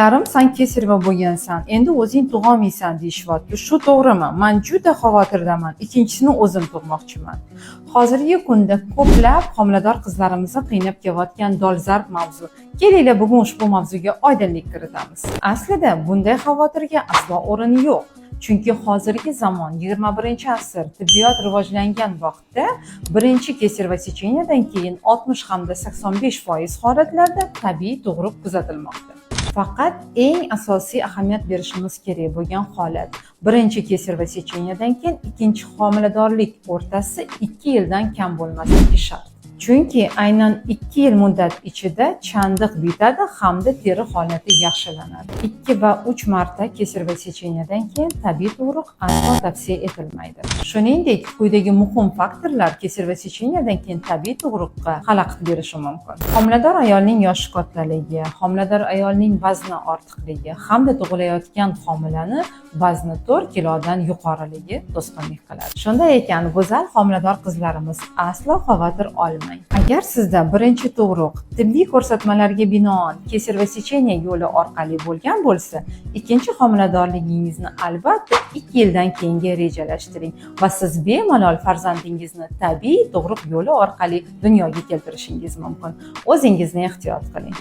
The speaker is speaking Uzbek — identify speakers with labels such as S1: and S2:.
S1: Yarim sen kesirva bo'lgansan, endi o'zing tug'olmaysan deyishyapti. Shu to'g'rimi? Men juda xavotirdaman. Ikkinchisini o'zim tug'moqchiman. Hozirgi kunda ko'plab homilador qizlarimizni qiynab kelayotgan dolzarb mavzu. Kelinglar bugun ushbu mavzuga oydinlik kiritamiz. Aslida bunday xavotirga aslo o'rin yo'q. Chunki hozirgi zamon 21-asr tibbiyot rivojlangan vaqtda birinchi kesirva secheniyadan keyin 60 hamda 85% holatlarda tabiiy tug'ruq kuzatilmoqda. Faqat eng asosiy ahamiyat berishimiz kerak bo'lgan holat birinchi kesirva secheniyadan keyin ikkinchi homiladorlik o'rtasida 2 yildan kam bo'lmasligi shart. Chunki aynan 2 yil muddat ichida chandiq bitadi hamda teri holati yaxshilanadi. 2 va 3 marta kesirva secheniyadan keyin tabiiy tug'ruq aslo tavsiya etilmaydi. Shuningdek, quyidagi muhim faktorlar kesirva secheniyadan keyin tabiiy tug'ruqqa xalaqit berishi mumkin. Homilador ayolning yoshi kattaligi, homilador ayolning vazni ortiqligi hamda tug'ilayotgan homilani vazni 4 kilodan yuqoriligi to'sqinlik qiladi. Shunday ekan, go'zal homilador qizlarimiz aslo xavotir olmang. Agar sizda birinchi tug'ruq tibbiy ko'rsatmalarga binoan kesirva secheniya yo'li orqali bo'lgan bo'lsa, ikkinchi homiladorligingizni albatta 2 yildan keyinga rejalashtiring va siz bemalol farzandingizni tabiiy tug'ruq yo'li orqali dunyoga keltirishingiz mumkin. O'zingizni ehtiyot qiling.